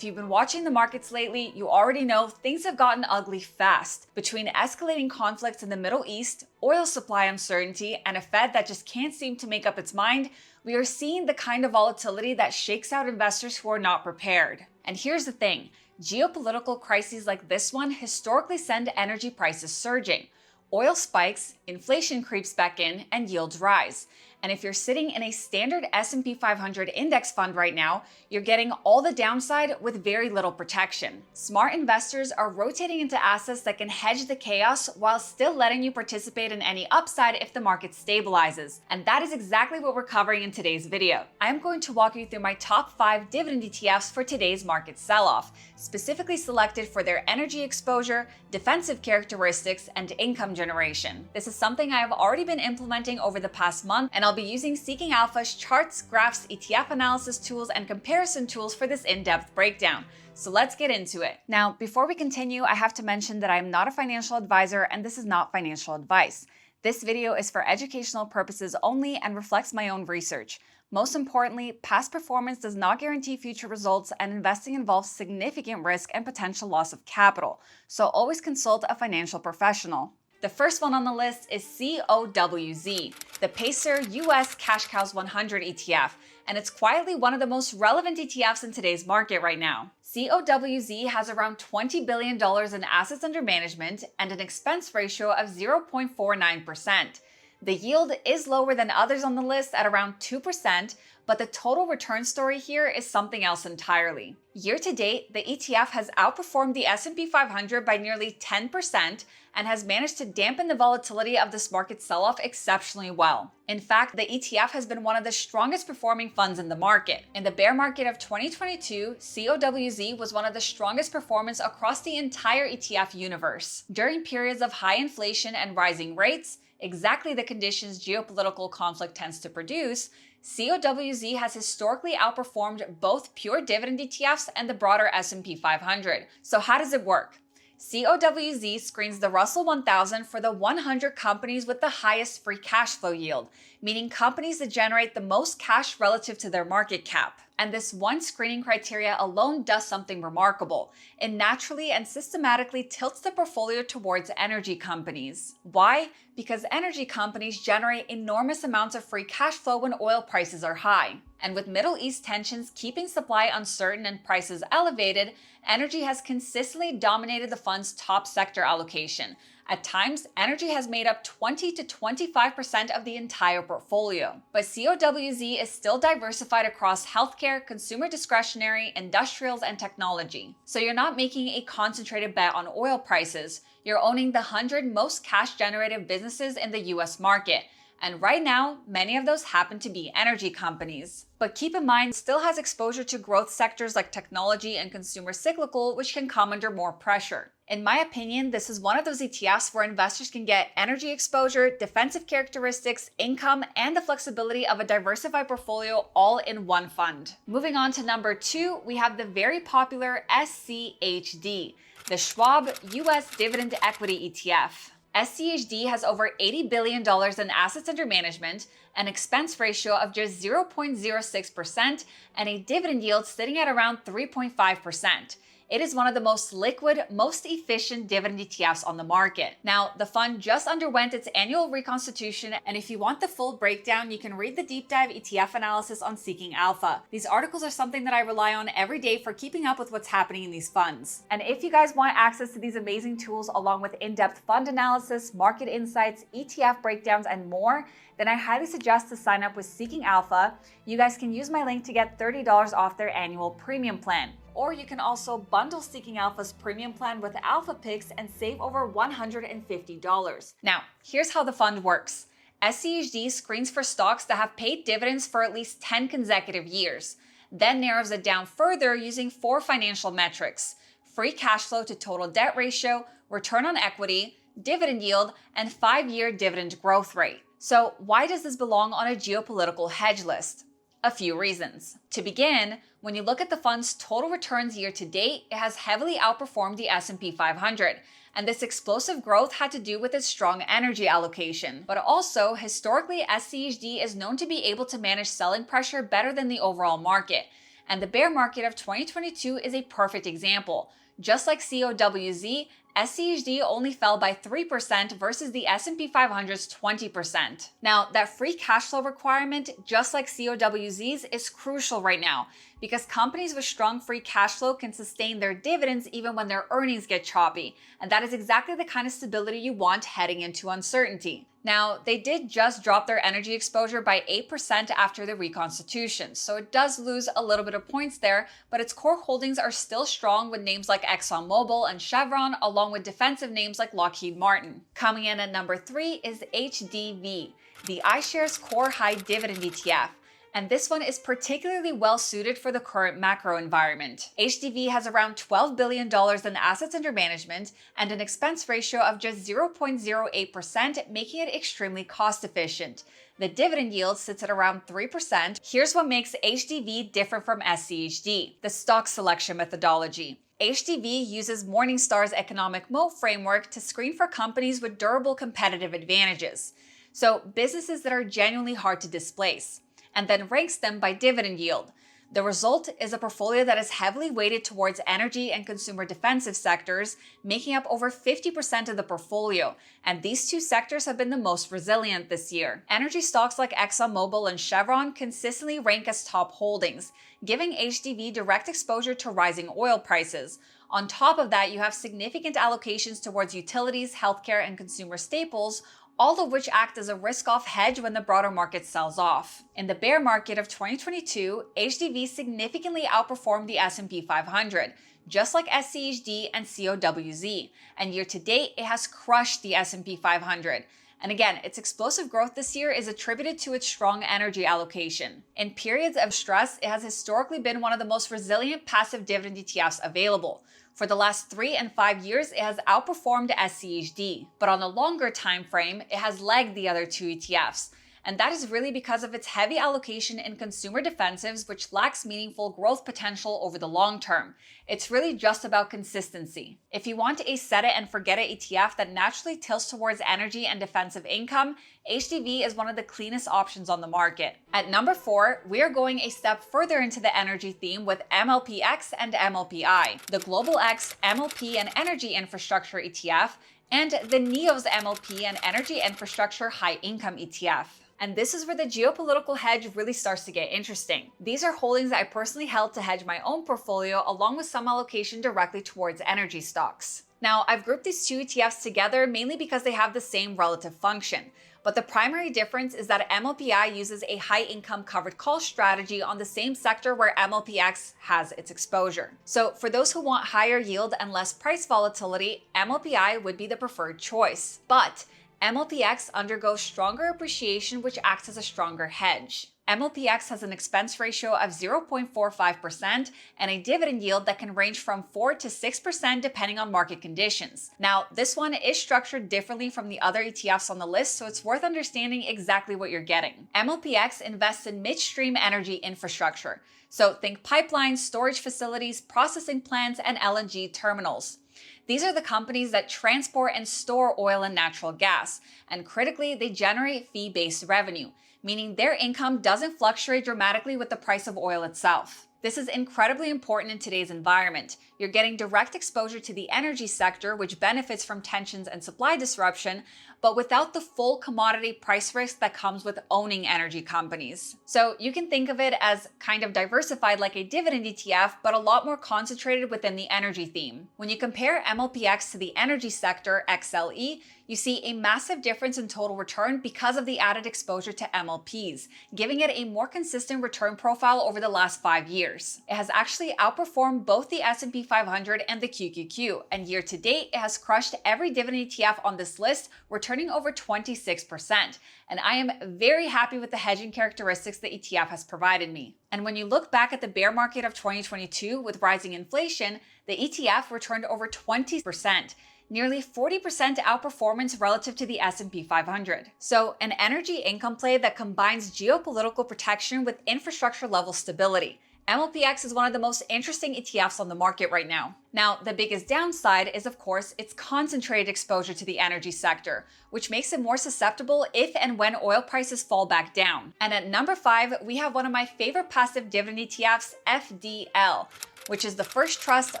If you've been watching the markets lately, you already know things have gotten ugly fast. Between escalating conflicts in the Middle East, oil supply uncertainty, and a Fed that just can't seem to make up its mind, we are seeing the kind of volatility that shakes out investors who are not prepared. And here's the thing, geopolitical crises like this one historically send energy prices surging. Oil spikes, inflation creeps back in, and yields rise. And if you're sitting in a standard S&P 500 index fund right now, you're getting all the downside with very little protection. Smart investors are rotating into assets that can hedge the chaos while still letting you participate in any upside if the market stabilizes. And that is exactly what we're covering in today's video. I am going to walk you through my top 5 dividend ETFs for today's market sell-off, specifically selected for their energy exposure, defensive characteristics, and income generation. This is something I have already been implementing over the past month, and I'll be using Seeking Alpha's charts, graphs, ETF analysis tools, and comparison tools for this in-depth breakdown. So let's get into it. Now, before we continue, I have to mention that I am not a financial advisor and this is not financial advice. This video is for educational purposes only and reflects my own research. Most importantly, past performance does not guarantee future results, and investing involves significant risk and potential loss of capital. So always consult a financial professional. The first one on the list is COWZ, the Pacer US Cash Cows 100 ETF, and it's quietly one of the most relevant ETFs in today's market right now. COWZ has around $20 billion in assets under management and an expense ratio of 0.49%. The yield is lower than others on the list at around 2%, but the total return story here is something else entirely. Year to date, the ETF has outperformed the S&P 500 by nearly 10% and has managed to dampen the volatility of this market sell-off exceptionally well. In fact, the ETF has been one of the strongest performing funds in the market. In the bear market of 2022, COWZ was one of the strongest performers across the entire ETF universe. During periods of high inflation and rising rates, exactly the conditions geopolitical conflict tends to produce, COWZ has historically outperformed both pure dividend ETFs and the broader S&P 500. So how does it work? COWZ screens the Russell 1000 for the 100 companies with the highest free cash flow yield, meaning companies that generate the most cash relative to their market cap. And this one screening criteria alone does something remarkable. It naturally and systematically tilts the portfolio towards energy companies. Why? Because energy companies generate enormous amounts of free cash flow when oil prices are high. And with Middle East tensions keeping supply uncertain and prices elevated, energy has consistently dominated the fund's top sector allocation. At times, energy has made up 20 to 25% of the entire portfolio. But COWZ is still diversified across healthcare, consumer discretionary, industrials, and technology. So you're not making a concentrated bet on oil prices. You're owning the 100 most cash-generative businesses in the US market. And right now, many of those happen to be energy companies. But keep in mind, it still has exposure to growth sectors like technology and consumer cyclical, which can come under more pressure. In my opinion, this is one of those ETFs where investors can get energy exposure, defensive characteristics, income, and the flexibility of a diversified portfolio all in one fund. Moving on to number 2, we have the very popular SCHD, the Schwab US Dividend Equity ETF. SCHD has over $80 billion in assets under management, an expense ratio of just 0.06%, and a dividend yield sitting at around 3.5%. It is one of the most liquid, most efficient dividend ETFs on the market. Now, the fund just underwent its annual reconstitution, and if you want the full breakdown, you can read the deep dive ETF analysis on Seeking Alpha. These articles are something that I rely on every day for keeping up with what's happening in these funds. And if you guys want access to these amazing tools along with in-depth fund analysis, market insights, ETF breakdowns, and more, then I highly suggest to sign up with Seeking Alpha. You guys can use my link to get $30 off their annual premium plan. Or you can also bundle Seeking Alpha's premium plan with Alpha Picks and save over $150. Now, here's how the fund works. SCHD screens for stocks that have paid dividends for at least 10 consecutive years, then narrows it down further using 4 financial metrics: free cash flow to total debt ratio, return on equity, dividend yield, and 5-year dividend growth rate. So why does this belong on a geopolitical hedge list? A few reasons. To begin, when you look at the fund's total returns year to date, it has heavily outperformed the S&P 500, and this explosive growth had to do with its strong energy allocation. But also, historically, SCHD is known to be able to manage selling pressure better than the overall market, And the bear market of 2022 is a perfect example. Just like COWZ, SCHD only fell by 3% versus the S&P 500's 20%. Now, that free cash flow requirement, just like COWZ's, is crucial right now because companies with strong free cash flow can sustain their dividends even when their earnings get choppy. And that is exactly the kind of stability you want heading into uncertainty. Now, they did just drop their energy exposure by 8% after the reconstitution, so it does lose a little bit of points there, but its core holdings are still strong with names like ExxonMobil and Chevron, along with defensive names like Lockheed Martin. Coming in at number 3 is HDV, the iShares Core High Dividend ETF. And this one is particularly well suited for the current macro environment. HDV has around $12 billion in assets under management and an expense ratio of just 0.08%, making it extremely cost efficient. The dividend yield sits at around 3%. Here's what makes HDV different from SCHD, the stock selection methodology. HDV uses Morningstar's economic moat framework to screen for companies with durable competitive advantages. So businesses that are genuinely hard to displace, and then ranks them by dividend yield. The result is a portfolio that is heavily weighted towards energy and consumer defensive sectors, making up over 50% of the portfolio, and these two sectors have been the most resilient this year. Energy stocks like ExxonMobil and Chevron consistently rank as top holdings, giving HDV direct exposure to rising oil prices. On top of that, you have significant allocations towards utilities, healthcare, and consumer staples, all of which act as a risk-off hedge when the broader market sells off. In the bear market of 2022, HDV significantly outperformed the S&P 500, just like SCHD and COWZ, and year-to-date, it has crushed the S&P 500. And again, its explosive growth this year is attributed to its strong energy allocation. In periods of stress, it has historically been one of the most resilient passive dividend ETFs available. For the last 3 and 5 years, it has outperformed SCHD, but on a longer time frame, it has lagged the other two ETFs. And that is really because of its heavy allocation in consumer defensives, which lacks meaningful growth potential over the long term. It's really just about consistency. If you want a set it and forget it ETF that naturally tilts towards energy and defensive income, HDV is one of the cleanest options on the market. At number 4, we are going a step further into the energy theme with MLPX and MLPI, the Global X MLP and Energy Infrastructure ETF, and the NEOS MLP and Energy Infrastructure High Income ETF. And this is where the geopolitical hedge really starts to get interesting. These are holdings that I personally held to hedge my own portfolio, along with some allocation directly towards energy stocks. Now, I've grouped these two ETFs together mainly because they have the same relative function. But the primary difference is that MLPI uses a high income covered call strategy on the same sector where MLPX has its exposure. So for those who want higher yield and less price volatility, MLPI would be the preferred choice. But MLPX undergoes stronger appreciation, which acts as a stronger hedge. MLPX has an expense ratio of 0.45% and a dividend yield that can range from 4 to 6% depending on market conditions. Now, this one is structured differently from the other ETFs on the list, so it's worth understanding exactly what you're getting. MLPX invests in midstream energy infrastructure. So think pipelines, storage facilities, processing plants, and LNG terminals. These are the companies that transport and store oil and natural gas, and critically, they generate fee-based revenue, meaning their income doesn't fluctuate dramatically with the price of oil itself. This is incredibly important in today's environment. You're getting direct exposure to the energy sector, which benefits from tensions and supply disruption, but without the full commodity price risk that comes with owning energy companies. So you can think of it as kind of diversified like a dividend ETF, but a lot more concentrated within the energy theme. When you compare MLPX to the energy sector, XLE, you see a massive difference in total return because of the added exposure to MLPs, giving it a more consistent return profile over the last 5 years. It has actually outperformed both the S&P 500 and the QQQ, and year to date, it has crushed every dividend ETF on this list, returning over 26%. And I am very happy with the hedging characteristics the ETF has provided me. And when you look back at the bear market of 2022 with rising inflation, the ETF returned over 20%. Nearly 40% outperformance relative to the S&P 500. So an energy income play that combines geopolitical protection with infrastructure level stability. MLPX is one of the most interesting ETFs on the market right now. Now, the biggest downside is, of course, its concentrated exposure to the energy sector, which makes it more susceptible if and when oil prices fall back down. And at number 5, we have one of my favorite passive dividend ETFs, FDL, which is the First Trust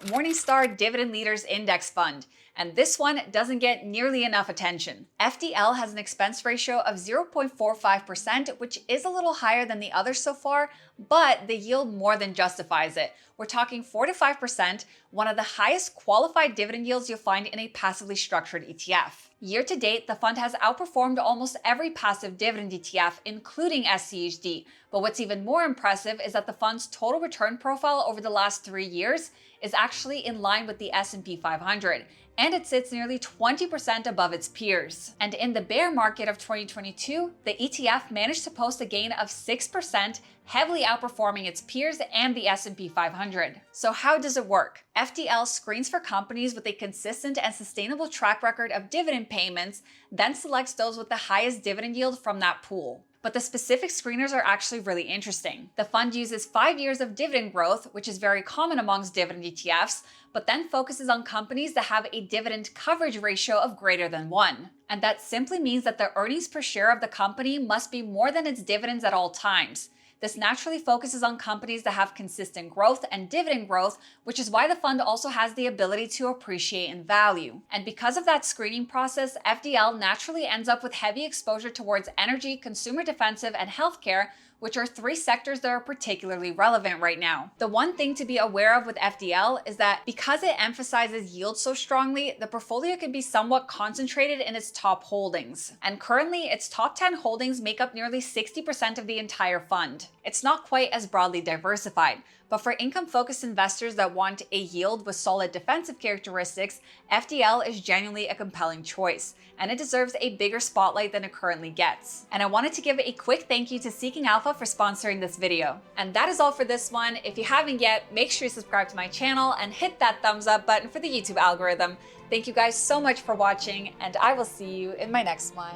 Morningstar Dividend Leaders Index Fund. And this one doesn't get nearly enough attention. FDL has an expense ratio of 0.45%, which is a little higher than the others so far, but the yield more than justifies it. We're talking 4 to 5%, one of the highest qualified dividend yields you'll find in a passively structured ETF. Year to date, the fund has outperformed almost every passive dividend ETF, including SCHD. But what's even more impressive is that the fund's total return profile over the last 3 years is actually in line with the S&P 500. And it sits nearly 20% above its peers. And in the bear market of 2022, the ETF managed to post a gain of 6%, heavily outperforming its peers and the S&P 500. So how does it work? FDL screens for companies with a consistent and sustainable track record of dividend payments, then selects those with the highest dividend yield from that pool. But the specific screeners are actually really interesting. The fund uses 5 years of dividend growth, which is very common amongst dividend ETFs, but then focuses on companies that have a dividend coverage ratio of greater than 1. And that simply means that the earnings per share of the company must be more than its dividends at all times. This naturally focuses on companies that have consistent growth and dividend growth, which is why the fund also has the ability to appreciate in value. And because of that screening process, FDL naturally ends up with heavy exposure towards energy, consumer defensive, and healthcare, which are 3 sectors that are particularly relevant right now. The one thing to be aware of with FDL is that because it emphasizes yield so strongly, the portfolio can be somewhat concentrated in its top holdings. And currently, its top 10 holdings make up nearly 60% of the entire fund. It's not quite as broadly diversified, but for income-focused investors that want a yield with solid defensive characteristics, FDL is genuinely a compelling choice, and it deserves a bigger spotlight than it currently gets. And I wanted to give a quick thank you to Seeking Alpha for sponsoring this video. And that is all for this one. If you haven't yet, make sure you subscribe to my channel and hit that thumbs up button for the YouTube algorithm. Thank you guys so much for watching, and I will see you in my next one.